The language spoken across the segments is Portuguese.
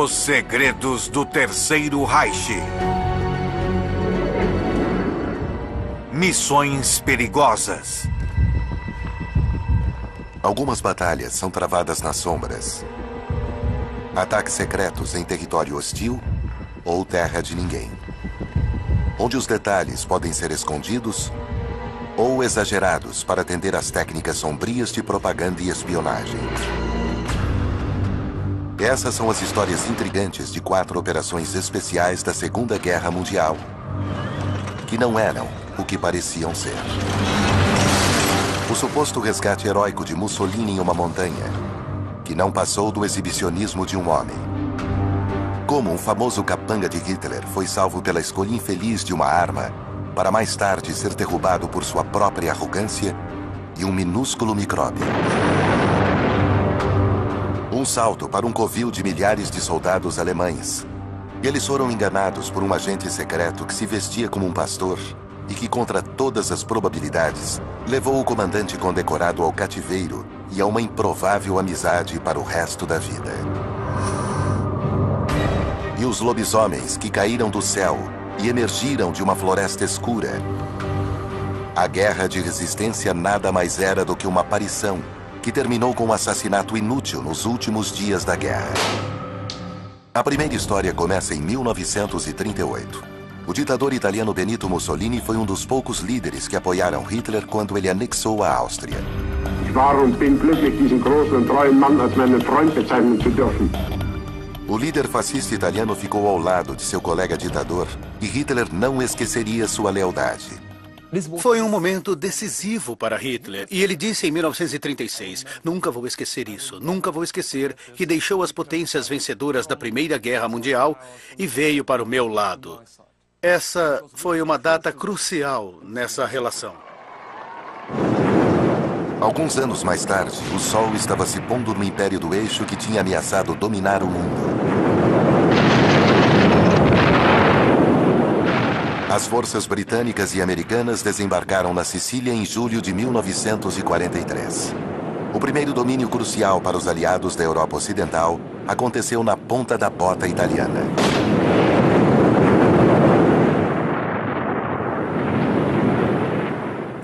Os segredos do Terceiro Reich. Missões perigosas. Algumas batalhas são travadas nas sombras. Ataques secretos em território hostil ou terra de ninguém. Onde os detalhes podem ser escondidos ou exagerados para atender às técnicas sombrias de propaganda e espionagem. Essas são as histórias intrigantes de 4 operações especiais da Segunda Guerra Mundial, que não eram o que pareciam ser. O suposto resgate heróico de Mussolini em uma montanha, que não passou do exibicionismo de um homem. Como um famoso capanga de Hitler foi salvo pela escolha infeliz de uma arma, para mais tarde ser derrubado por sua própria arrogância e um minúsculo micróbio. Um salto para um covil de milhares de soldados alemães. Eles foram enganados por um agente secreto que se vestia como um pastor e que, contra todas as probabilidades, levou o comandante condecorado ao cativeiro e a uma improvável amizade para o resto da vida. E os lobisomens que caíram do céu e emergiram de uma floresta escura. A guerra de resistência nada mais era do que uma aparição que terminou com um assassinato inútil nos últimos dias da guerra. A primeira história começa em 1938. O ditador italiano Benito Mussolini foi um dos poucos líderes que apoiaram Hitler quando ele anexou a Áustria. O líder fascista italiano ficou ao lado de seu colega ditador e Hitler não esqueceria sua lealdade. Foi um momento decisivo para Hitler. E ele disse em 1936, nunca vou esquecer isso, nunca vou esquecer que deixou as potências vencedoras da Primeira Guerra Mundial e veio para o meu lado. Essa foi uma data crucial nessa relação. Alguns anos mais tarde, o sol estava se pondo no Império do Eixo que tinha ameaçado dominar o mundo. As forças britânicas e americanas desembarcaram na Sicília em julho de 1943. O primeiro domínio crucial para os aliados da Europa Ocidental aconteceu na ponta da bota italiana.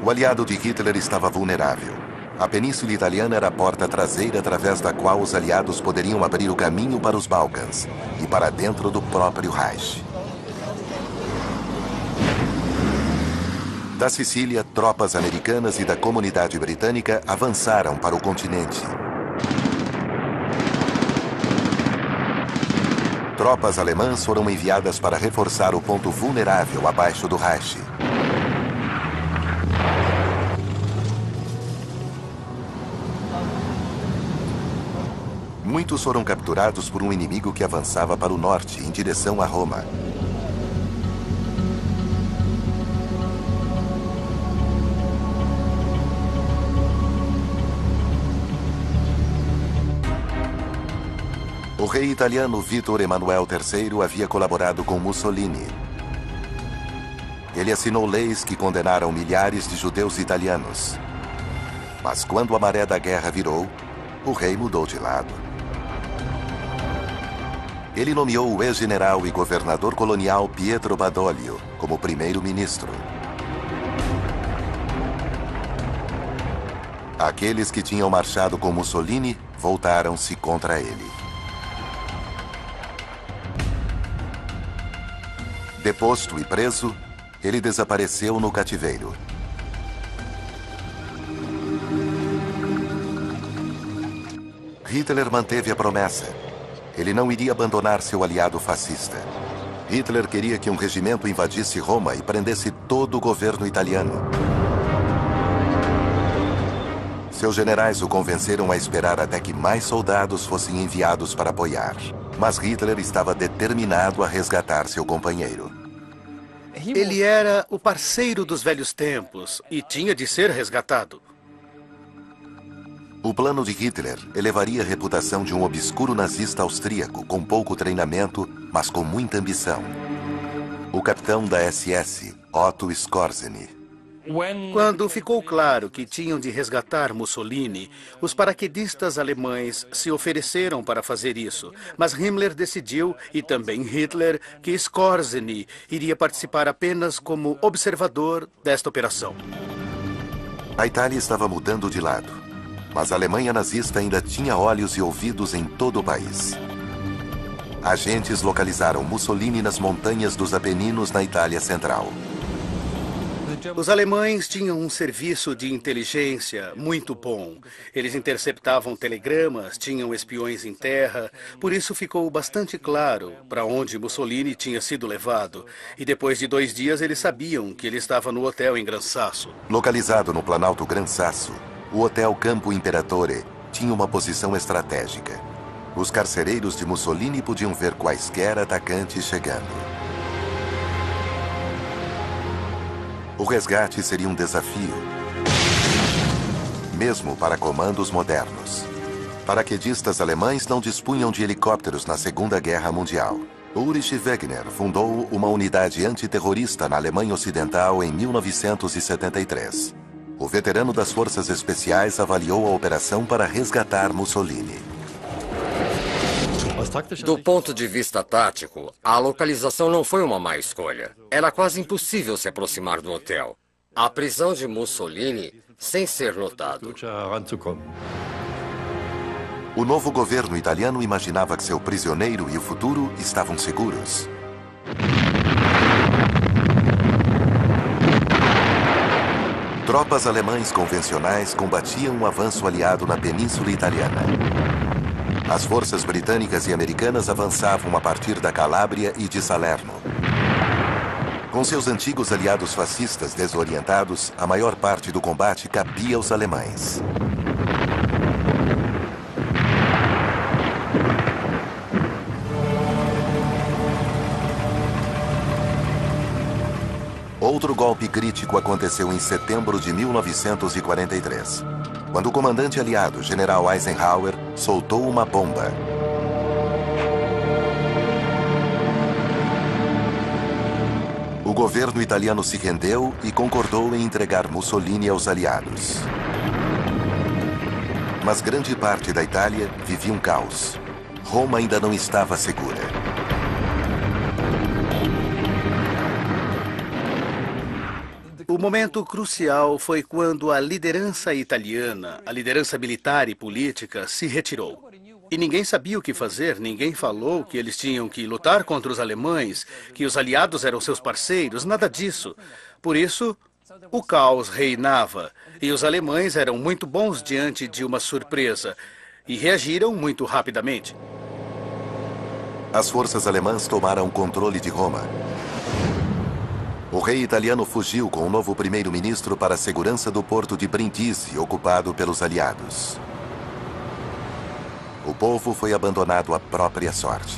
O aliado de Hitler estava vulnerável. A Península Italiana era a porta traseira através da qual os aliados poderiam abrir o caminho para os Balcãs e para dentro do próprio Reich. Da Sicília, tropas americanas e da comunidade britânica avançaram para o continente. Tropas alemãs foram enviadas para reforçar o ponto vulnerável abaixo do Reich. Muitos foram capturados por um inimigo que avançava para o norte, em direção a Roma. O rei italiano Vítor Emanuel III havia colaborado com Mussolini. Ele assinou leis que condenaram milhares de judeus italianos. Mas quando a maré da guerra virou, o rei mudou de lado. Ele nomeou o ex-general e governador colonial Pietro Badoglio como primeiro-ministro. Aqueles que tinham marchado com Mussolini voltaram-se contra ele. Deposto e preso, ele desapareceu no cativeiro. Hitler manteve a promessa. Ele não iria abandonar seu aliado fascista. Hitler queria que um regimento invadisse Roma e prendesse todo o governo italiano. Seus generais o convenceram a esperar até que mais soldados fossem enviados para apoiar. Mas Hitler estava determinado a resgatar seu companheiro. Ele era o parceiro dos velhos tempos e tinha de ser resgatado. O plano de Hitler elevaria a reputação de um obscuro nazista austríaco com pouco treinamento, mas com muita ambição. O capitão da SS, Otto Skorzeny. Quando ficou claro que tinham de resgatar Mussolini, os paraquedistas alemães se ofereceram para fazer isso, mas Himmler decidiu, e também Hitler, que Skorzeny iria participar apenas como observador desta operação. A Itália estava mudando de lado, mas a Alemanha nazista ainda tinha olhos e ouvidos em todo o país. Agentes localizaram Mussolini nas montanhas dos Apeninos, na Itália Central. Os alemães tinham um serviço de inteligência muito bom. Eles interceptavam telegramas, tinham espiões em terra. Por isso ficou bastante claro para onde Mussolini tinha sido levado. E depois de 2 dias eles sabiam que ele estava no hotel em Gran Sasso. Localizado no Planalto Gran Sasso, o Hotel Campo Imperatore tinha uma posição estratégica. Os carcereiros de Mussolini podiam ver quaisquer atacantes chegando. O resgate seria um desafio, mesmo para comandos modernos. Paraquedistas alemães não dispunham de helicópteros na Segunda Guerra Mundial. Ulrich Wegener fundou uma unidade antiterrorista na Alemanha Ocidental em 1973. O veterano das Forças Especiais avaliou a operação para resgatar Mussolini. Do ponto de vista tático, a localização não foi uma má escolha. Era quase impossível se aproximar do hotel. A prisão de Mussolini sem ser notado. O novo governo italiano imaginava que seu prisioneiro e o futuro estavam seguros. Tropas alemães convencionais combatiam um avanço aliado na Península Italiana. As forças britânicas e americanas avançavam a partir da Calábria e de Salerno. Com seus antigos aliados fascistas desorientados, a maior parte do combate cabia aos alemães. Outro golpe crítico aconteceu em setembro de 1943, quando o comandante aliado, General Eisenhower, soltou uma bomba. O governo italiano se rendeu e concordou em entregar Mussolini aos aliados. Mas grande parte da Itália vivia um caos. Roma ainda não estava segura. O momento crucial foi quando a liderança italiana, a liderança militar e política, se retirou. E ninguém sabia o que fazer, ninguém falou que eles tinham que lutar contra os alemães, que os aliados eram seus parceiros, nada disso. Por isso, o caos reinava e os alemães eram muito bons diante de uma surpresa e reagiram muito rapidamente. As forças alemãs tomaram o controle de Roma. O rei italiano fugiu com o novo primeiro-ministro para a segurança do porto de Brindisi, ocupado pelos aliados. O povo foi abandonado à própria sorte.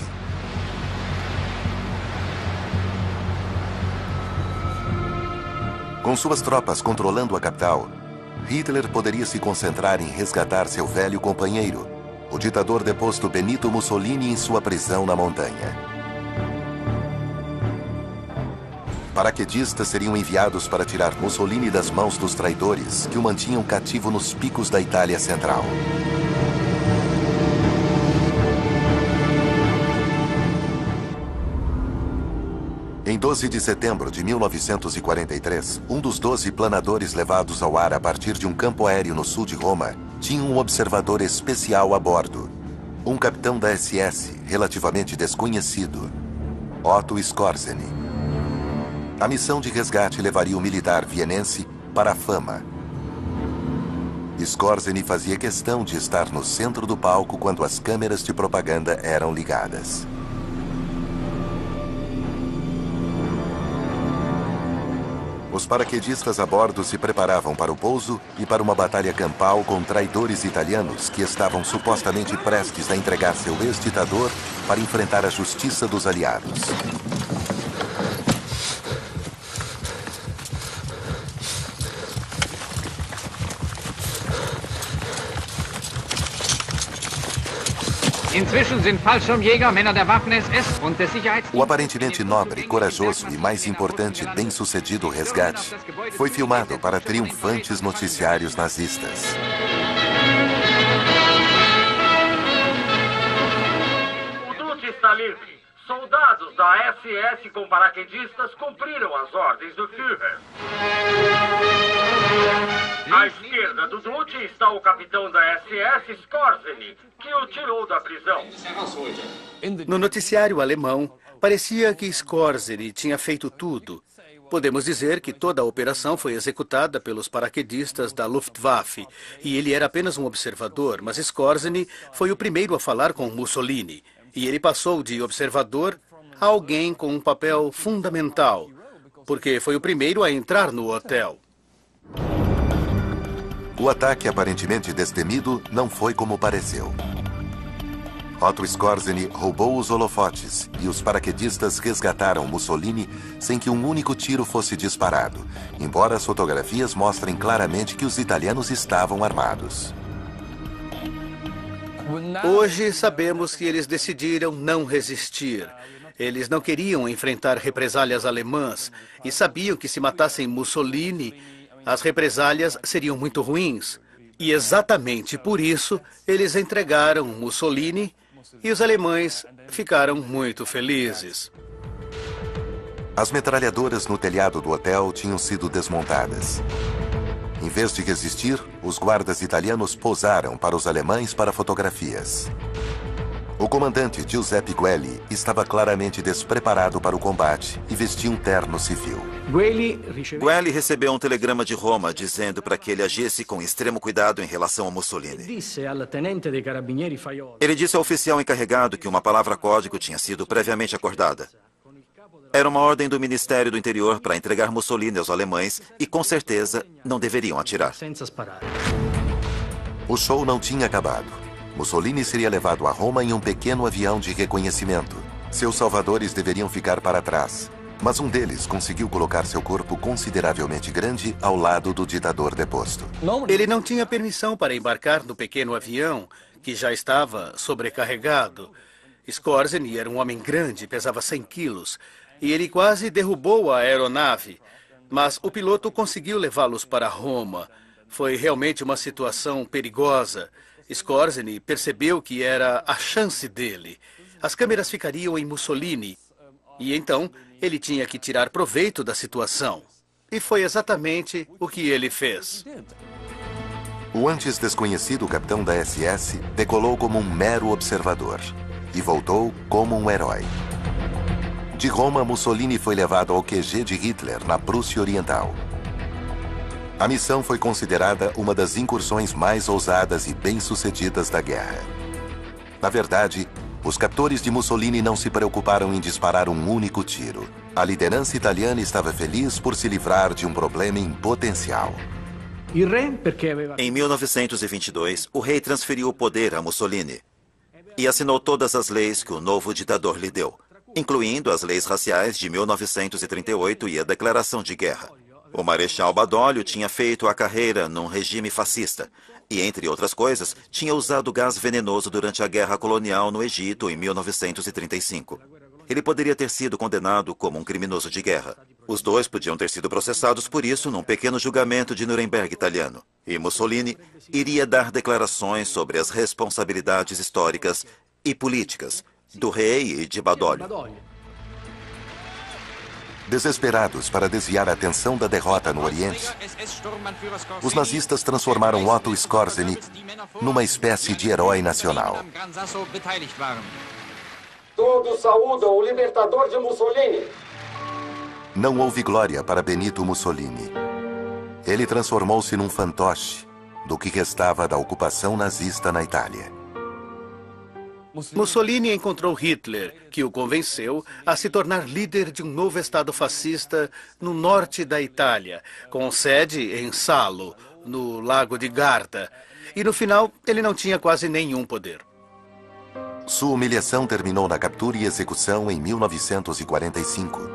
Com suas tropas controlando a capital, Hitler poderia se concentrar em resgatar seu velho companheiro, o ditador deposto Benito Mussolini, em sua prisão na montanha. Paraquedistas seriam enviados para tirar Mussolini das mãos dos traidores que o mantinham cativo nos picos da Itália Central. Em 12 de setembro de 1943, um dos 12 planadores levados ao ar a partir de um campo aéreo no sul de Roma tinha um observador especial a bordo, um capitão da SS relativamente desconhecido, Otto Skorzeny. A missão de resgate levaria o militar vienense para a fama. Skorzeny fazia questão de estar no centro do palco quando as câmeras de propaganda eram ligadas. Os paraquedistas a bordo se preparavam para o pouso e para uma batalha campal com traidores italianos que estavam supostamente prestes a entregar seu ex-ditador para enfrentar a justiça dos aliados. Inzwischen sind Fallschirmjäger, Männer der Waffen-SS und des Sicherheitsdienstes... O aparentemente nobre, corajoso e, mais importante, bem-sucedido resgate foi filmado para triunfantes noticiários nazistas. O Duque está livre. Soldados da SS com paraquedistas cumpriram as ordens do Führer. À esquerda do Duque está o capitão da SS, Skorzeny, que o tirou da prisão. No noticiário alemão, parecia que Skorzeny tinha feito tudo. Podemos dizer que toda a operação foi executada pelos paraquedistas da Luftwaffe e ele era apenas um observador, mas Skorzeny foi o primeiro a falar com Mussolini. E ele passou de observador a alguém com um papel fundamental, porque foi o primeiro a entrar no hotel. O ataque aparentemente destemido não foi como pareceu. Otto Skorzeny roubou os holofotes e os paraquedistas resgataram Mussolini sem que um único tiro fosse disparado, embora as fotografias mostrem claramente que os italianos estavam armados. Hoje sabemos que eles decidiram não resistir. Eles não queriam enfrentar represálias alemãs e sabiam que se matassem Mussolini, as represálias seriam muito ruins. E exatamente por isso, eles entregaram Mussolini e os alemães ficaram muito felizes. As metralhadoras no telhado do hotel tinham sido desmontadas. Em vez de resistir, os guardas italianos posaram para os alemães para fotografias. O comandante Giuseppe Guelli estava claramente despreparado para o combate e vestia um terno civil. Guelli recebeu um telegrama de Roma dizendo para que ele agisse com extremo cuidado em relação a Mussolini. Ele disse ao oficial encarregado que uma palavra-código tinha sido previamente acordada. Era uma ordem do Ministério do Interior para entregar Mussolini aos alemães e, com certeza, não deveriam atirar. O show não tinha acabado. Mussolini seria levado a Roma em um pequeno avião de reconhecimento. Seus salvadores deveriam ficar para trás, mas um deles conseguiu colocar seu corpo consideravelmente grande ao lado do ditador deposto. Ele não tinha permissão para embarcar no pequeno avião, que já estava sobrecarregado. Skorzeny era um homem grande, pesava 100 quilos, e ele quase derrubou a aeronave. Mas o piloto conseguiu levá-los para Roma. Foi realmente uma situação perigosa. Skorzeny percebeu que era a chance dele. As câmeras ficariam em Mussolini. E então, ele tinha que tirar proveito da situação. E foi exatamente o que ele fez. O antes desconhecido capitão da SS decolou como um mero observador e voltou como um herói. De Roma, Mussolini foi levado ao QG de Hitler, na Prússia Oriental. A missão foi considerada uma das incursões mais ousadas e bem-sucedidas da guerra. Na verdade, os captores de Mussolini não se preocuparam em disparar um único tiro. A liderança italiana estava feliz por se livrar de um problema em potencial. Em 1922, o rei transferiu o poder a Mussolini e assinou todas as leis que o novo ditador lhe deu, incluindo as leis raciais de 1938 e a declaração de guerra. O Marechal Badoglio tinha feito a carreira num regime fascista e, entre outras coisas, tinha usado gás venenoso durante a guerra colonial no Egito em 1935. Ele poderia ter sido condenado como um criminoso de guerra. Os dois podiam ter sido processados por isso num pequeno julgamento de Nuremberg italiano. E Mussolini iria dar declarações sobre as responsabilidades históricas e políticas do rei e de Badoglio. Desesperados para desviar a atenção da derrota no Oriente, os nazistas transformaram Otto Skorzeny numa espécie de herói nacional. Todos saúdam o libertador de Mussolini. Não houve glória para Benito Mussolini. Ele transformou-se num fantoche do que restava da ocupação nazista na Itália. Mussolini encontrou Hitler, que o convenceu a se tornar líder de um novo estado fascista no norte da Itália, com sede em Salo, no Lago de Garda. E no final, ele não tinha quase nenhum poder. Sua humilhação terminou na captura e execução em 1945.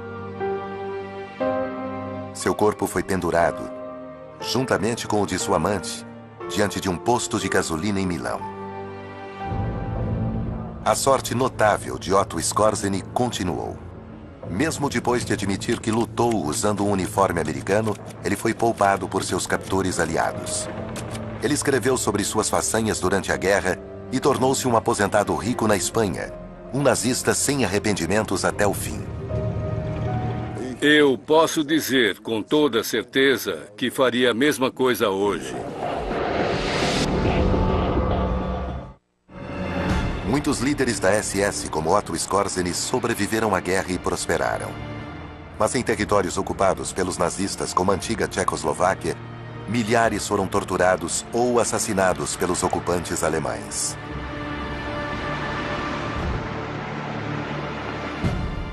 Seu corpo foi pendurado, juntamente com o de sua amante, diante de um posto de gasolina em Milão. A sorte notável de Otto Skorzeny continuou. Mesmo depois de admitir que lutou usando um uniforme americano, ele foi poupado por seus captores aliados. Ele escreveu sobre suas façanhas durante a guerra e tornou-se um aposentado rico na Espanha, um nazista sem arrependimentos até o fim. Eu posso dizer com toda certeza que faria a mesma coisa hoje. Muitos líderes da SS, como Otto Skorzeny, sobreviveram à guerra e prosperaram. Mas em territórios ocupados pelos nazistas, como a antiga Tchecoslováquia, milhares foram torturados ou assassinados pelos ocupantes alemães.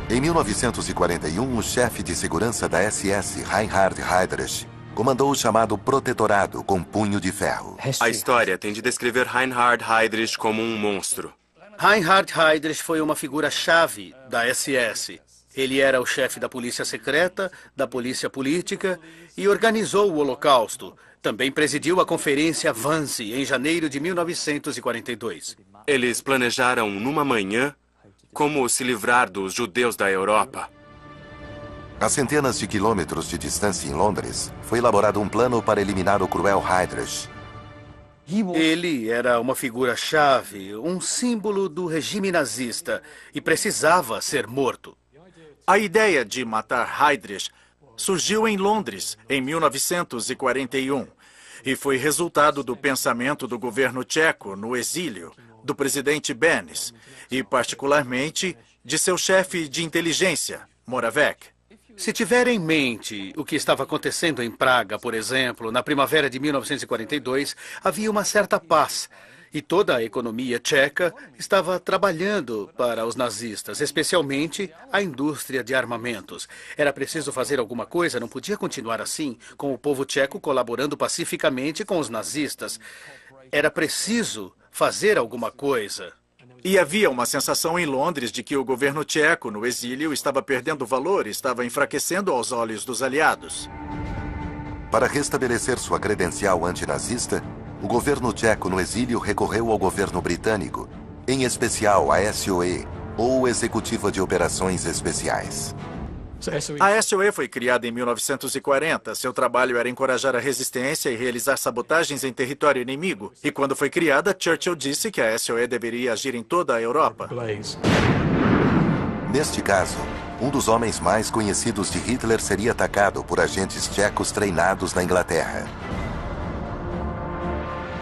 Em 1941, o chefe de segurança da SS, Reinhard Heydrich, comandou o chamado Protetorado com punho de ferro. A história tem de descrever Reinhard Heydrich como um monstro. Reinhard Heydrich foi uma figura-chave da SS. Ele era o chefe da polícia secreta, da polícia política e organizou o Holocausto. Também presidiu a Conferência Wannsee em janeiro de 1942. Eles planejaram, numa manhã, como se livrar dos judeus da Europa. A centenas de quilômetros de distância em Londres, foi elaborado um plano para eliminar o cruel Heydrich. Ele era uma figura-chave, um símbolo do regime nazista e precisava ser morto. A ideia de matar Heydrich surgiu em Londres, em 1941, e foi resultado do pensamento do governo tcheco no exílio, do presidente Benes, e particularmente de seu chefe de inteligência, Moravec. Se tiver em mente o que estava acontecendo em Praga, por exemplo, na primavera de 1942, havia uma certa paz. E toda a economia tcheca estava trabalhando para os nazistas, especialmente a indústria de armamentos. Era preciso fazer alguma coisa, não podia continuar assim, com o povo tcheco colaborando pacificamente com os nazistas. Era preciso fazer alguma coisa. E havia uma sensação em Londres de que o governo tcheco, no exílio, estava perdendo valor, estava enfraquecendo aos olhos dos aliados. Para restabelecer sua credencial antinazista, o governo tcheco no exílio recorreu ao governo britânico, em especial a SOE, ou Executiva de Operações Especiais. A SOE foi criada em 1940. Seu trabalho era encorajar a resistência e realizar sabotagens em território inimigo. E quando foi criada, Churchill disse que a SOE deveria agir em toda a Europa. Neste caso, um dos homens mais conhecidos de Hitler seria atacado por agentes tchecos treinados na Inglaterra.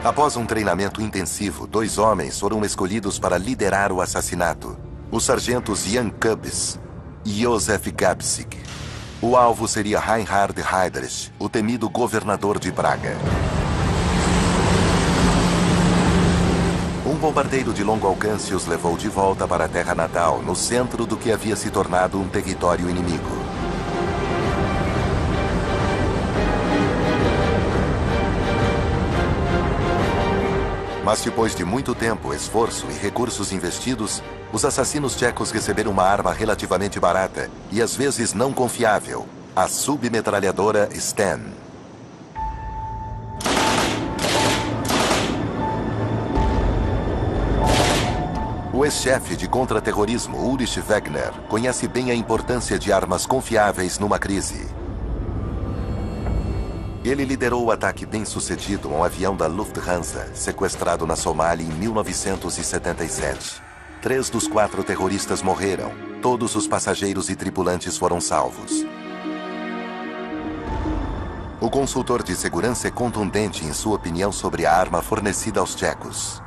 Após um treinamento intensivo, 2 homens foram escolhidos para liderar o assassinato. Os sargentos Jan Kubisz e Józef Gabčík. O alvo seria Reinhard Heydrich, o temido governador de Praga. Um bombardeio de longo alcance os levou de volta para a terra natal, no centro do que havia se tornado um território inimigo. Mas depois de muito tempo, esforço e recursos investidos, os assassinos tchecos receberam uma arma relativamente barata e às vezes não confiável, a submetralhadora Sten. O ex-chefe de contra-terrorismo Ulrich Wegner conhece bem a importância de armas confiáveis numa crise. Ele liderou o ataque bem-sucedido a um avião da Lufthansa, sequestrado na Somália em 1977. 3 dos 4 terroristas morreram. Todos os passageiros e tripulantes foram salvos. O consultor de segurança é contundente em sua opinião sobre a arma fornecida aos tchecos.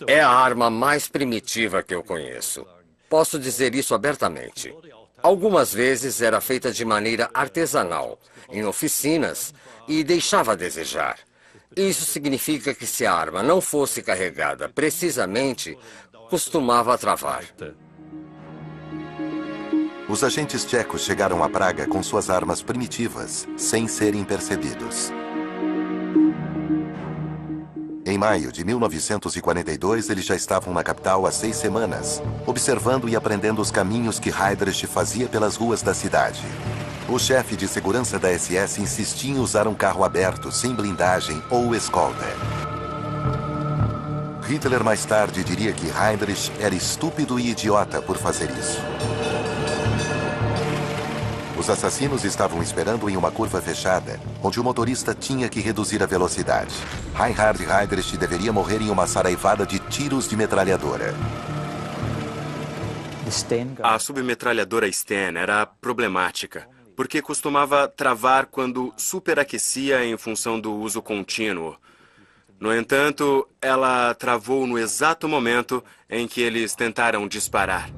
É a arma mais primitiva que eu conheço. Posso dizer isso abertamente. Algumas vezes era feita de maneira artesanal, em oficinas, e deixava a desejar. Isso significa que se a arma não fosse carregada precisamente, costumava travar. Os agentes tchecos chegaram a Praga com suas armas primitivas, sem serem percebidos. Em maio de 1942, eles já estavam na capital há 6 semanas, observando e aprendendo os caminhos que Heydrich fazia pelas ruas da cidade. O chefe de segurança da SS insistia em usar um carro aberto, sem blindagem ou escolta. Hitler mais tarde diria que Heydrich era estúpido e idiota por fazer isso. Os assassinos estavam esperando em uma curva fechada, onde o motorista tinha que reduzir a velocidade. Reinhard Heydrich deveria morrer em uma saraivada de tiros de metralhadora. A submetralhadora Sten era problemática, porque costumava travar quando superaquecia em função do uso contínuo. No entanto, ela travou no exato momento em que eles tentaram disparar.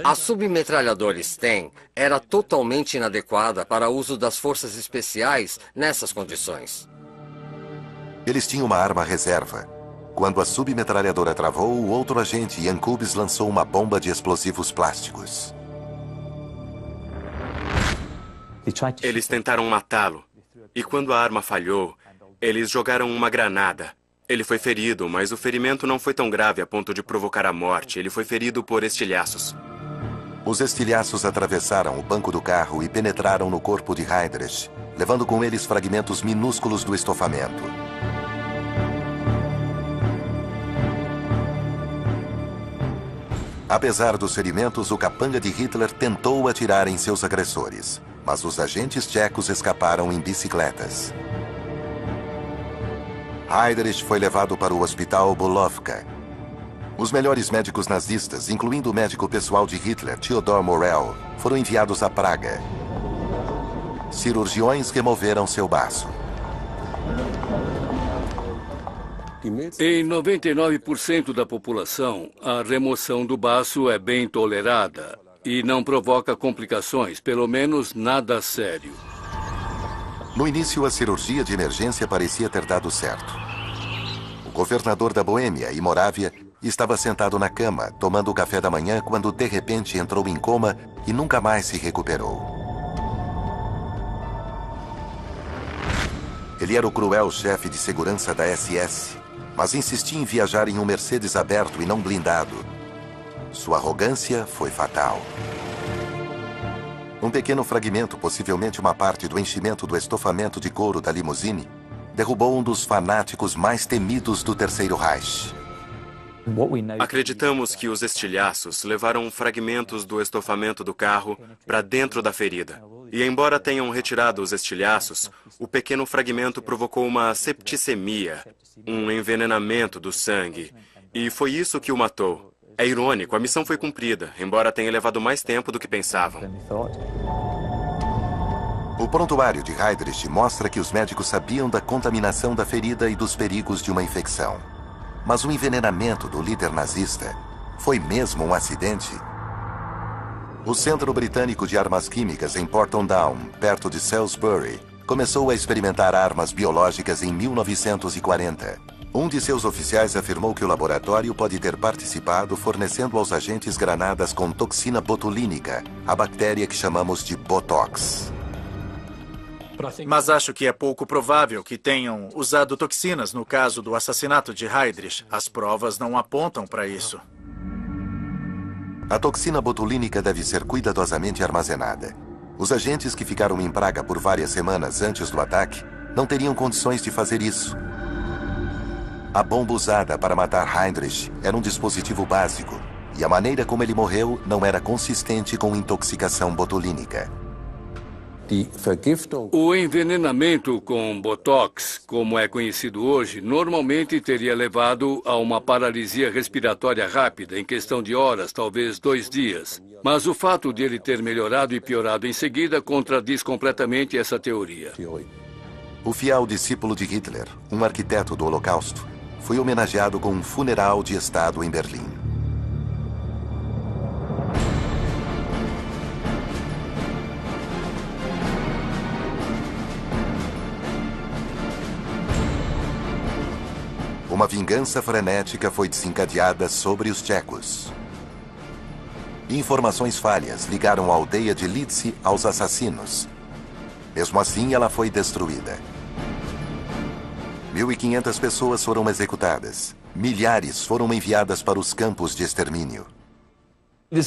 A submetralhadora Sten era totalmente inadequada para o uso das forças especiais nessas condições. Eles tinham uma arma reserva. Quando a submetralhadora travou, o outro agente, Jan Kubis, lançou uma bomba de explosivos plásticos. Eles tentaram matá-lo, e quando a arma falhou, eles jogaram uma granada. Ele foi ferido, mas o ferimento não foi tão grave a ponto de provocar a morte. Ele foi ferido por estilhaços. Os estilhaços atravessaram o banco do carro e penetraram no corpo de Heydrich, levando com eles fragmentos minúsculos do estofamento. Apesar dos ferimentos, o capanga de Hitler tentou atirar em seus agressores, mas os agentes tchecos escaparam em bicicletas. Heydrich foi levado para o hospital Bulovka. Os melhores médicos nazistas, incluindo o médico pessoal de Hitler, Theodor Morell, foram enviados a Praga. Cirurgiões removeram seu baço. Em 99% da população, a remoção do baço é bem tolerada e não provoca complicações, pelo menos nada sério. No início, a cirurgia de emergência parecia ter dado certo. O governador da Boêmia e Morávia estava sentado na cama, tomando o café da manhã, quando de repente entrou em coma e nunca mais se recuperou. Ele era o cruel chefe de segurança da SS, mas insistia em viajar em um Mercedes aberto e não blindado. Sua arrogância foi fatal. Um pequeno fragmento, possivelmente uma parte do enchimento do estofamento de couro da limusine, derrubou um dos fanáticos mais temidos do Terceiro Reich. Acreditamos que os estilhaços levaram fragmentos do estofamento do carro para dentro da ferida. E embora tenham retirado os estilhaços, o pequeno fragmento provocou uma septicemia, um envenenamento do sangue. E foi isso que o matou. É irônico, a missão foi cumprida, embora tenha levado mais tempo do que pensavam. O prontuário de Heydrich mostra que os médicos sabiam da contaminação da ferida e dos perigos de uma infecção. Mas o envenenamento do líder nazista foi mesmo um acidente? O Centro Britânico de Armas Químicas em Porton Down, perto de Salisbury, começou a experimentar armas biológicas em 1940. Um de seus oficiais afirmou que o laboratório pode ter participado fornecendo aos agentes granadas com toxina botulínica, a bactéria que chamamos de Botox. Mas acho que é pouco provável que tenham usado toxinas no caso do assassinato de Heydrich. As provas não apontam para isso. A toxina botulínica deve ser cuidadosamente armazenada. Os agentes que ficaram em Praga por várias semanas antes do ataque não teriam condições de fazer isso. A bomba usada para matar Heydrich era um dispositivo básico, e a maneira como ele morreu não era consistente com intoxicação botulínica. O envenenamento com Botox, como é conhecido hoje, normalmente teria levado a uma paralisia respiratória rápida, em questão de horas, talvez 2 dias. Mas o fato de ele ter melhorado e piorado em seguida contradiz completamente essa teoria. O fiel discípulo de Hitler, um arquiteto do Holocausto, foi homenageado com um funeral de Estado em Berlim. Uma vingança frenética foi desencadeada sobre os tchecos. Informações falhas ligaram a aldeia de Lidze aos assassinos. Mesmo assim, ela foi destruída. 1.500 pessoas foram executadas. Milhares foram enviadas para os campos de extermínio.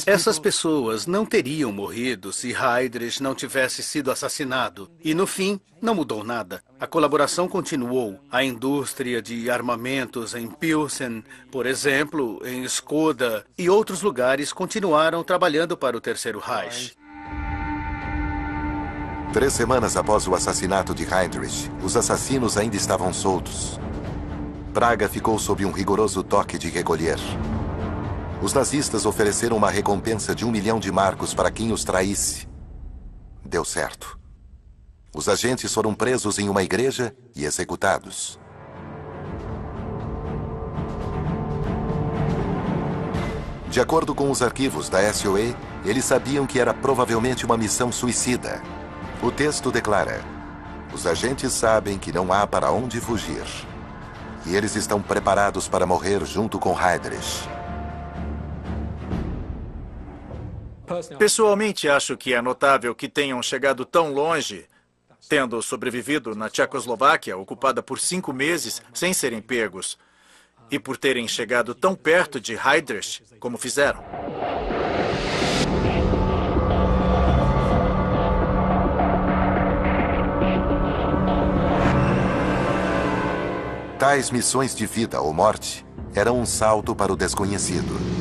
Essas pessoas não teriam morrido se Heydrich não tivesse sido assassinado. E, no fim, não mudou nada. A colaboração continuou. A indústria de armamentos em Pilsen, por exemplo, em Skoda e outros lugares continuaram trabalhando para o Terceiro Reich. 3 semanas após o assassinato de Heydrich, os assassinos ainda estavam soltos. Praga ficou sob um rigoroso toque de recolher. Os nazistas ofereceram uma recompensa de 1 milhão de marcos para quem os traísse. Deu certo. Os agentes foram presos em uma igreja e executados. De acordo com os arquivos da SOE, eles sabiam que era provavelmente uma missão suicida. O texto declara: os agentes sabem que não há para onde fugir. E eles estão preparados para morrer junto com Heydrich. Pessoalmente, acho que é notável que tenham chegado tão longe, tendo sobrevivido na Tchecoslováquia, ocupada por 5 meses, sem serem pegos, e por terem chegado tão perto de Heydrich como fizeram. Tais missões de vida ou morte eram um salto para o desconhecido.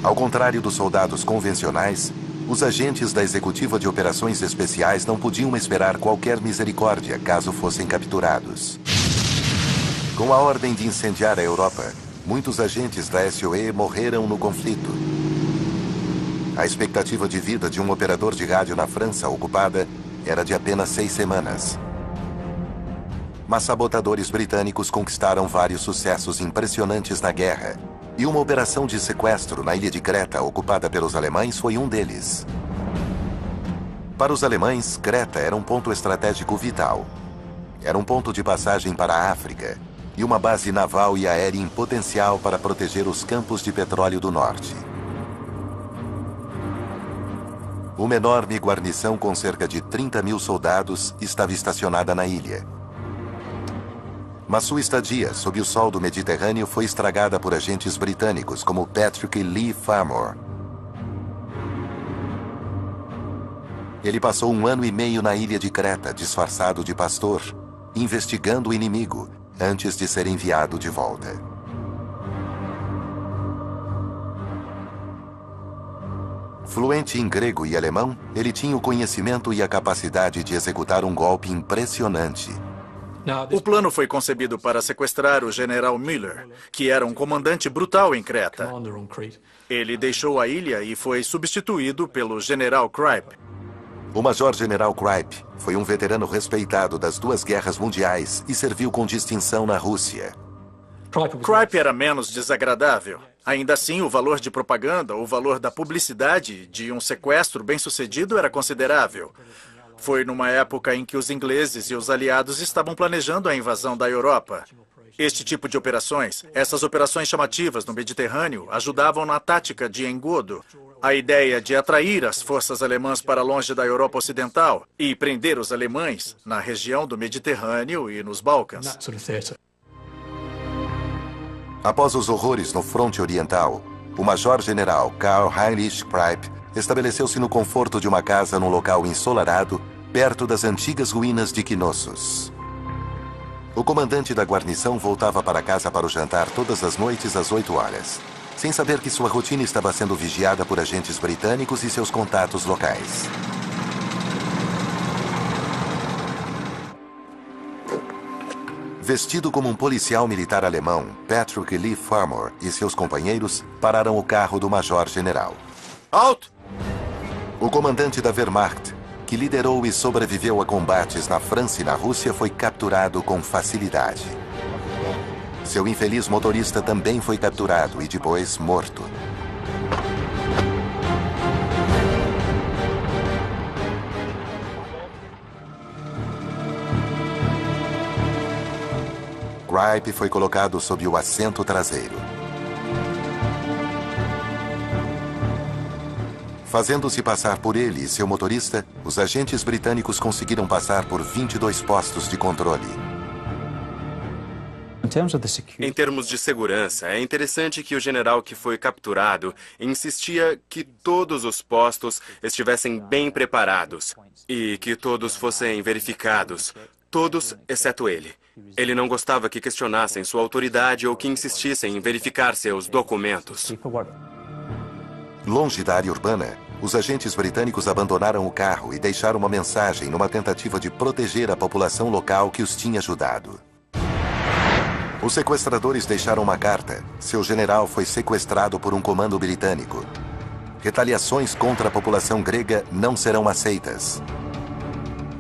Ao contrário dos soldados convencionais, os agentes da Executiva de Operações Especiais não podiam esperar qualquer misericórdia caso fossem capturados. Com a ordem de incendiar a Europa, muitos agentes da SOE morreram no conflito. A expectativa de vida de um operador de rádio na França ocupada era de apenas 6 semanas. Mas sabotadores britânicos conquistaram vários sucessos impressionantes na guerra, e uma operação de sequestro na ilha de Creta ocupada pelos alemães foi um deles. Para os alemães, Creta era um ponto estratégico vital. Era um ponto de passagem para a África e uma base naval e aérea em potencial para proteger os campos de petróleo do norte. Uma enorme guarnição com cerca de 30 mil soldados estava estacionada na ilha. Mas sua estadia sob o sol do Mediterrâneo foi estragada por agentes britânicos como Patrick Leigh Fermor. Ele passou 1 ano e meio na ilha de Creta, disfarçado de pastor, investigando o inimigo antes de ser enviado de volta. Fluente em grego e alemão, ele tinha o conhecimento e a capacidade de executar um golpe impressionante. O plano foi concebido para sequestrar o general Müller, que era um comandante brutal em Creta. Ele deixou a ilha e foi substituído pelo general Kripe. O major-general Kripe foi um veterano respeitado das 2 guerras mundiais e serviu com distinção na Rússia. Kripe era menos desagradável. Ainda assim, o valor de propaganda, o valor da publicidade de um sequestro bem-sucedido era considerável. Foi numa época em que os ingleses e os aliados estavam planejando a invasão da Europa. Este tipo de operações, essas operações chamativas no Mediterrâneo, ajudavam na tática de engodo. A ideia de atrair as forças alemãs para longe da Europa Ocidental e prender os alemães na região do Mediterrâneo e nos Balcãs. Após os horrores no fronte oriental, o major-general Karl Heinrich Kripe estabeleceu-se no conforto de uma casa num local ensolarado, perto das antigas ruínas de Knossos. O comandante da guarnição voltava para casa para o jantar todas as noites às 8 horas, sem saber que sua rotina estava sendo vigiada por agentes britânicos e seus contatos locais. Vestido como um policial militar alemão, Patrick Leigh Fermor e seus companheiros pararam o carro do major-general. Alto! O comandante da Wehrmacht, que liderou e sobreviveu a combates na França e na Rússia, foi capturado com facilidade. Seu infeliz motorista também foi capturado e depois morto. Kripe foi colocado sob o assento traseiro. Fazendo-se passar por ele e seu motorista, os agentes britânicos conseguiram passar por 22 postos de controle. Em termos de segurança, é interessante que o general que foi capturado insistia que todos os postos estivessem bem preparados e que todos fossem verificados. Todos, exceto ele. Ele não gostava que questionassem sua autoridade ou que insistissem em verificar seus documentos. Longe da área urbana, os agentes britânicos abandonaram o carro e deixaram uma mensagem numa tentativa de proteger a população local que os tinha ajudado. Os sequestradores deixaram uma carta. Seu general foi sequestrado por um comando britânico. Retaliações contra a população grega não serão aceitas.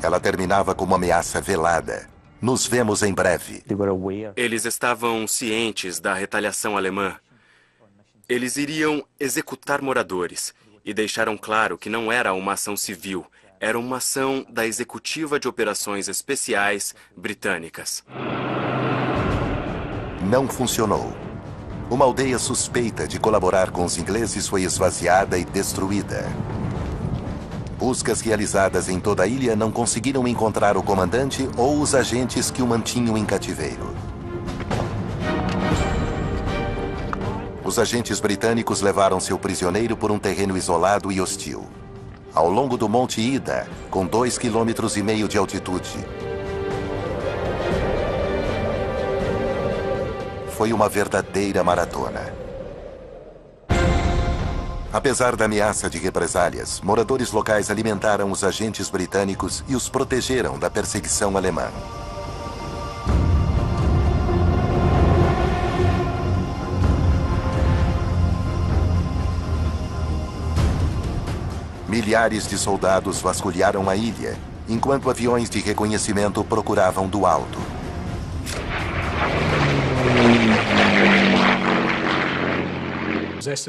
Ela terminava com uma ameaça velada. Nos vemos em breve. Eles estavam cientes da retaliação alemã. Eles iriam executar moradores e deixaram claro que não era uma ação civil, era uma ação da Executiva de Operações Especiais britânicas. Não funcionou. Uma aldeia suspeita de colaborar com os ingleses foi esvaziada e destruída. Buscas realizadas em toda a ilha não conseguiram encontrar o comandante ou os agentes que o mantinham em cativeiro. Os agentes britânicos levaram seu prisioneiro por um terreno isolado e hostil. Ao longo do Monte Ida, com 2,5 km de altitude. Foi uma verdadeira maratona. Apesar da ameaça de represálias, moradores locais alimentaram os agentes britânicos e os protegeram da perseguição alemã. Milhares de soldados vasculharam a ilha, enquanto aviões de reconhecimento procuravam do alto.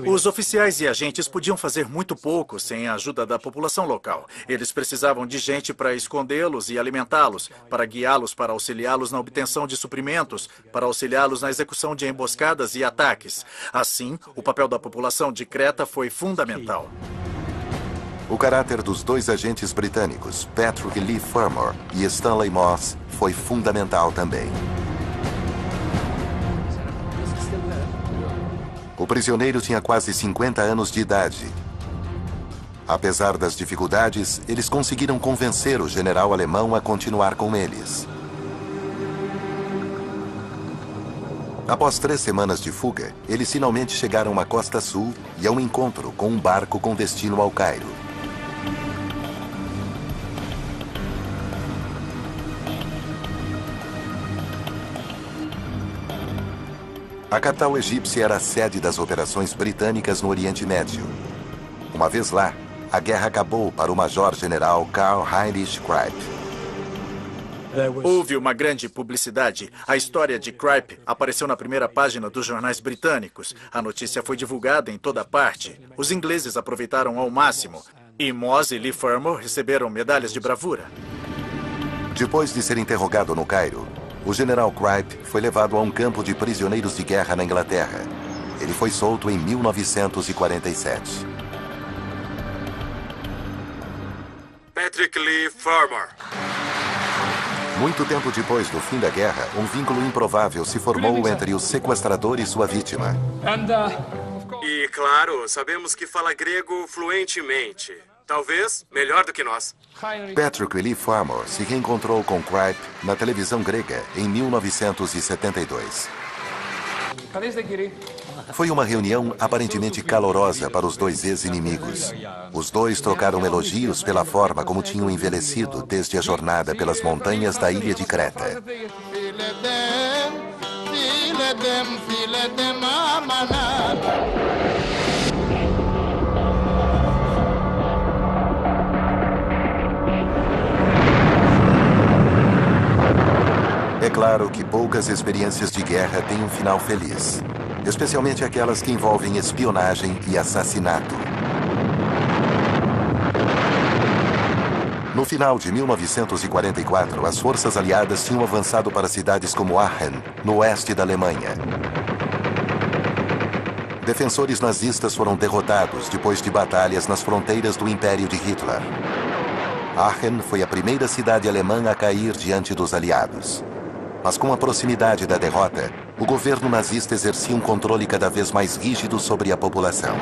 Os oficiais e agentes podiam fazer muito pouco sem a ajuda da população local. Eles precisavam de gente para escondê-los e alimentá-los, para guiá-los, para auxiliá-los na obtenção de suprimentos, para auxiliá-los na execução de emboscadas e ataques. Assim, o papel da população de Creta foi fundamental. O caráter dos dois agentes britânicos, Patrick Leigh Fermor e Stanley Moss, foi fundamental também. O prisioneiro tinha quase 50 anos de idade. Apesar das dificuldades, eles conseguiram convencer o general alemão a continuar com eles. Após 3 semanas de fuga, eles finalmente chegaram à costa sul e a um encontro com um barco com destino ao Cairo. A capital egípcia era a sede das operações britânicas no Oriente Médio. Uma vez lá, a guerra acabou para o major-general Karl Heinrich Kripe. Houve uma grande publicidade. A história de Kripe apareceu na primeira página dos jornais britânicos. A notícia foi divulgada em toda parte. Os ingleses aproveitaram ao máximo. E Moss e Leigh Fermor receberam medalhas de bravura. Depois de ser interrogado no Cairo, o general Kripe foi levado a um campo de prisioneiros de guerra na Inglaterra. Ele foi solto em 1947. Patrick Leigh Fermor. Muito tempo depois do fim da guerra, um vínculo improvável se formou entre o sequestrador e sua vítima. E, claro, sabemos que fala grego fluentemente. Talvez melhor do que nós. Patrick Leigh Fermor se reencontrou com Kripe na televisão grega em 1972. Foi uma reunião aparentemente calorosa para os dois ex-inimigos. Os dois trocaram elogios pela forma como tinham envelhecido desde a jornada pelas montanhas da ilha de Creta. É claro que poucas experiências de guerra têm um final feliz, especialmente aquelas que envolvem espionagem e assassinato. No final de 1944, as forças aliadas tinham avançado para cidades como Aachen, no oeste da Alemanha. Defensores nazistas foram derrotados depois de batalhas nas fronteiras do Império de Hitler. Aachen foi a primeira cidade alemã a cair diante dos aliados. Mas com a proximidade da derrota, o governo nazista exercia um controle cada vez mais rígido sobre a população.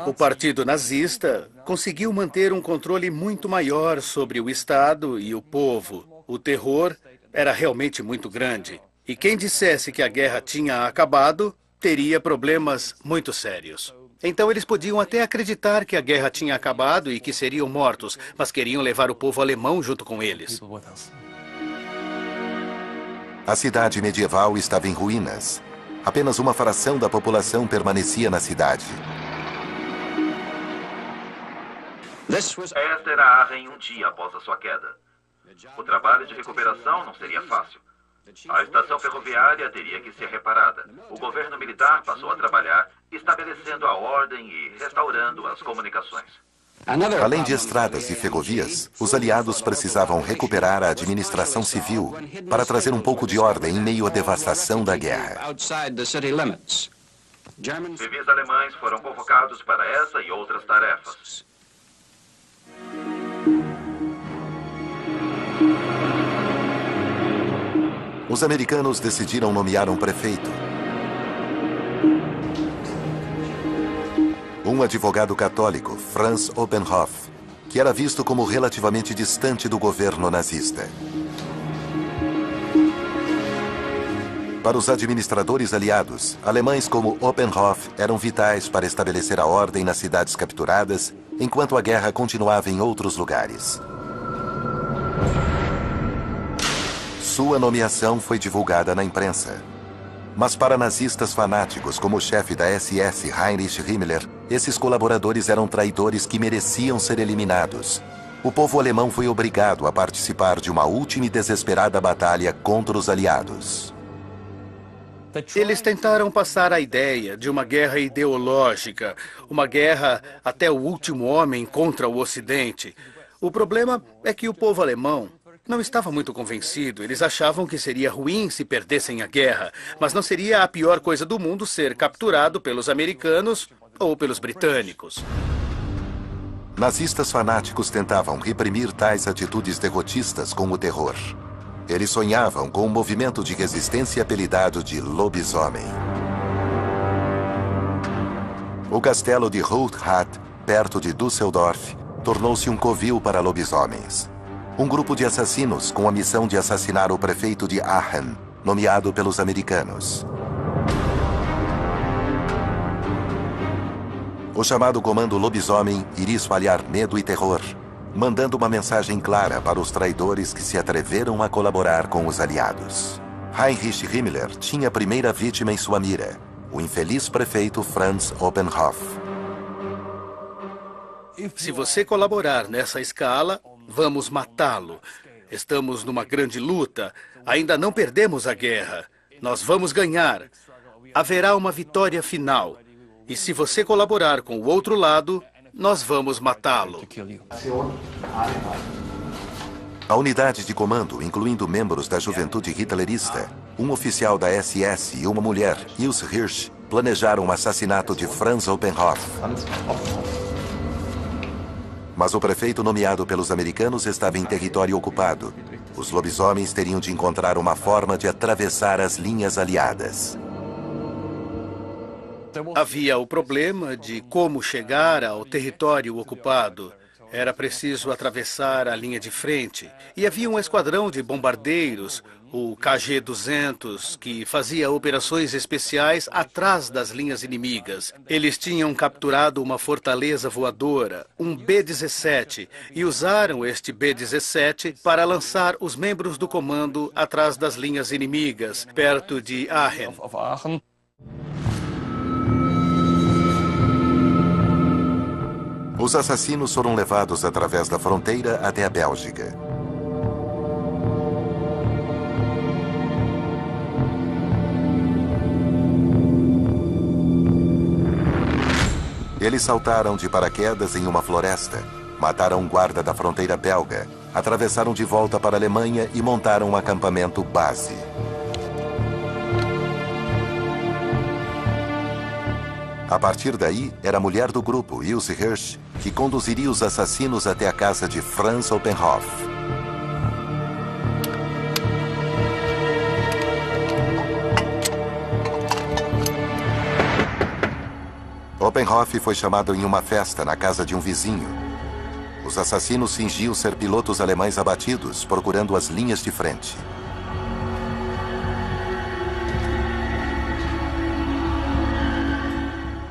O Partido Nazista conseguiu manter um controle muito maior sobre o Estado e o povo. O terror era realmente muito grande. E quem dissesse que a guerra tinha acabado, teria problemas muito sérios. Então eles podiam até acreditar que a guerra tinha acabado e que seriam mortos, mas queriam levar o povo alemão junto com eles. A cidade medieval estava em ruínas. Apenas uma fração da população permanecia na cidade. Esta era Aachen um dia após a sua queda. O trabalho de recuperação não seria fácil. A estação ferroviária teria que ser reparada. O governo militar passou a trabalhar, estabelecendo a ordem e restaurando as comunicações. Além de estradas e ferrovias, os aliados precisavam recuperar a administração civil para trazer um pouco de ordem em meio à devastação da guerra. Civis alemães foram convocados para essa e outras tarefas. Os americanos decidiram nomear um prefeito. Um advogado católico, Franz Oppenhoff, que era visto como relativamente distante do governo nazista. Para os administradores aliados, alemães como Oppenhoff eram vitais para estabelecer a ordem nas cidades capturadas, enquanto a guerra continuava em outros lugares. Sua nomeação foi divulgada na imprensa. Mas para nazistas fanáticos como o chefe da SS, Heinrich Himmler, esses colaboradores eram traidores que mereciam ser eliminados. O povo alemão foi obrigado a participar de uma última e desesperada batalha contra os aliados. Eles tentaram passar a ideia de uma guerra ideológica, uma guerra até o último homem contra o Ocidente. O problema é que o povo alemão não estava muito convencido. Eles achavam que seria ruim se perdessem a guerra, mas não seria a pior coisa do mundo ser capturado pelos americanos ou pelos britânicos. Nazistas fanáticos tentavam reprimir tais atitudes derrotistas com o terror. Eles sonhavam com um movimento de resistência apelidado de lobisomem. O castelo de Rothrath, perto de Düsseldorf, tornou-se um covil para lobisomens. Um grupo de assassinos com a missão de assassinar o prefeito de Aachen, nomeado pelos americanos. O chamado Comando Lobisomem iria espalhar medo e terror, mandando uma mensagem clara para os traidores que se atreveram a colaborar com os aliados. Heinrich Himmler tinha a primeira vítima em sua mira, o infeliz prefeito Franz Oppenhoff. Se você colaborar nessa escala, vamos matá-lo. Estamos numa grande luta. Ainda não perdemos a guerra. Nós vamos ganhar. Haverá uma vitória final. E se você colaborar com o outro lado, nós vamos matá-lo. A unidade de comando, incluindo membros da juventude hitlerista, um oficial da SS e uma mulher, Ilse Hirsch, planejaram o assassinato de Franz Oppenhoff. Mas o prefeito nomeado pelos americanos estava em território ocupado. Os lobisomens teriam de encontrar uma forma de atravessar as linhas aliadas. Havia o problema de como chegar ao território ocupado. Era preciso atravessar a linha de frente. E havia um esquadrão de bombardeiros, o KG-200, que fazia operações especiais atrás das linhas inimigas. Eles tinham capturado uma fortaleza voadora, um B-17, e usaram este B-17 para lançar os membros do comando atrás das linhas inimigas, perto de Aachen. Os assassinos foram levados através da fronteira até a Bélgica. Eles saltaram de paraquedas em uma floresta, mataram um guarda da fronteira belga, atravessaram de volta para a Alemanha e montaram um acampamento base. A partir daí, era a mulher do grupo, Ilse Hirsch, que conduziria os assassinos até a casa de Franz Oppenhoff. Oppenhoff foi chamado em uma festa na casa de um vizinho. Os assassinos fingiam ser pilotos alemães abatidos, procurando as linhas de frente.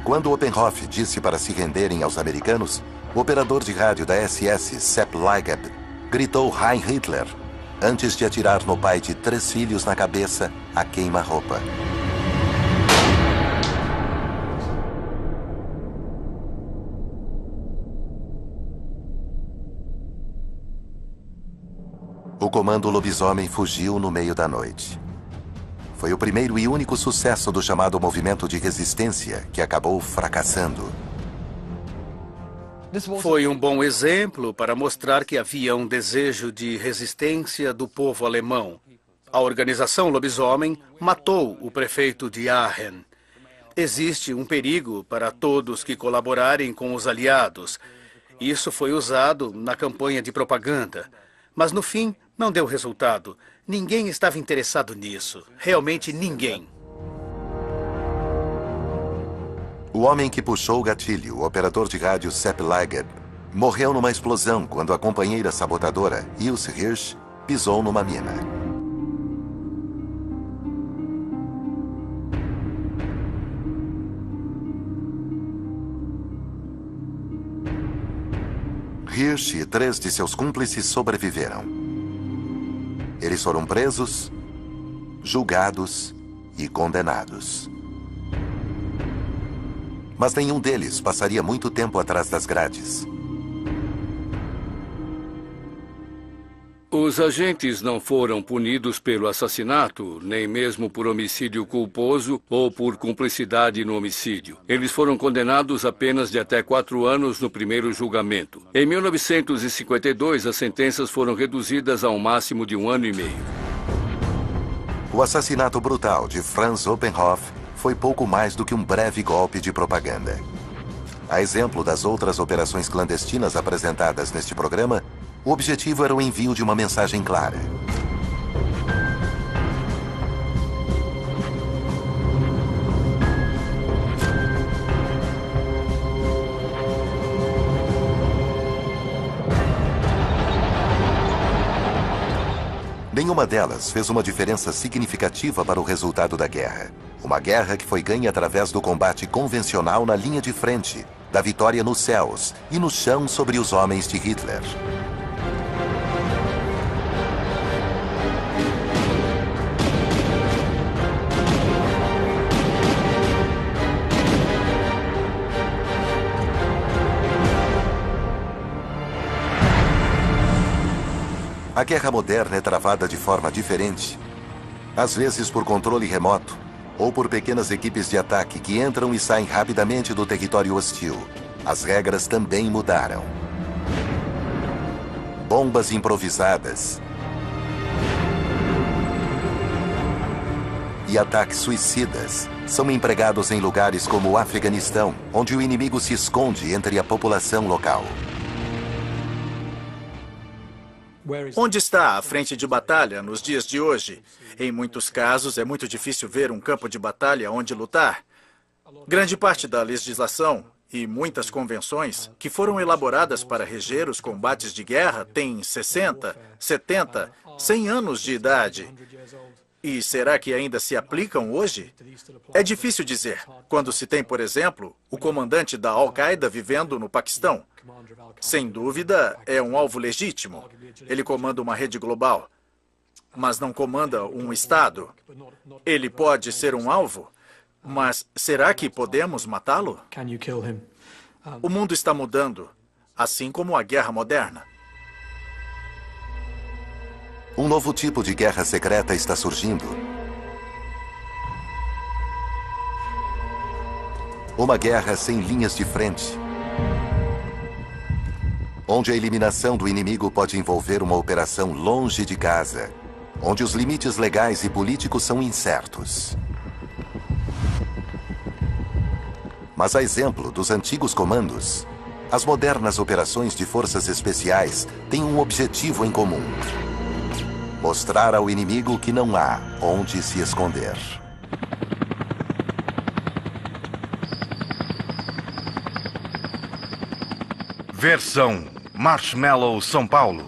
Quando Oppenhoff disse para se renderem aos americanos, o operador de rádio da SS, Sepp Leigeb, gritou Heil Hitler, antes de atirar no pai de 3 filhos na cabeça a queima-roupa. O comando lobisomem fugiu no meio da noite. Foi o primeiro e único sucesso do chamado movimento de resistência, que acabou fracassando. Foi um bom exemplo para mostrar que havia um desejo de resistência do povo alemão. A organização Lobisomem matou o prefeito de Aachen. Existe um perigo para todos que colaborarem com os aliados. Isso foi usado na campanha de propaganda. Mas no fim, não deu resultado. Ninguém estava interessado nisso. Realmente ninguém. O homem que puxou o gatilho, o operador de rádio Sepp Leigeb, morreu numa explosão quando a companheira sabotadora, Ilse Hirsch, pisou numa mina. Hirsch e 3 de seus cúmplices sobreviveram. Eles foram presos, julgados e condenados. Mas nenhum deles passaria muito tempo atrás das grades. Os agentes não foram punidos pelo assassinato, nem mesmo por homicídio culposo ou por cumplicidade no homicídio. Eles foram condenados a penas de até 4 anos no primeiro julgamento. Em 1952, as sentenças foram reduzidas a um máximo de 1 ano e meio. O assassinato brutal de Franz Oppenhoff foi pouco mais do que um breve golpe de propaganda. A exemplo das outras operações clandestinas apresentadas neste programa, o objetivo era o envio de uma mensagem clara. Nenhuma delas fez uma diferença significativa para o resultado da guerra. Uma guerra que foi ganha através do combate convencional na linha de frente, da vitória nos céus e no chão sobre os homens de Hitler. A guerra moderna é travada de forma diferente. Às vezes por controle remoto, ou por pequenas equipes de ataque que entram e saem rapidamente do território hostil. As regras também mudaram. Bombas improvisadas e ataques suicidas são empregados em lugares como o Afeganistão, onde o inimigo se esconde entre a população local. Onde está a frente de batalha nos dias de hoje? Em muitos casos, é muito difícil ver um campo de batalha onde lutar. Grande parte da legislação e muitas convenções que foram elaboradas para reger os combates de guerra têm 60, 70, 100 anos de idade. E será que ainda se aplicam hoje? É difícil dizer, quando se tem, por exemplo, o comandante da Al-Qaeda vivendo no Paquistão. Sem dúvida, é um alvo legítimo. Ele comanda uma rede global, mas não comanda um Estado. Ele pode ser um alvo, mas será que podemos matá-lo? O mundo está mudando, assim como a guerra moderna. Um novo tipo de guerra secreta está surgindo. Uma guerra sem linhas de frente, onde a eliminação do inimigo pode envolver uma operação longe de casa, onde os limites legais e políticos são incertos. Mas a exemplo dos antigos comandos, as modernas operações de forças especiais têm um objetivo em comum: mostrar ao inimigo que não há onde se esconder. Versão Marshmallow São Paulo.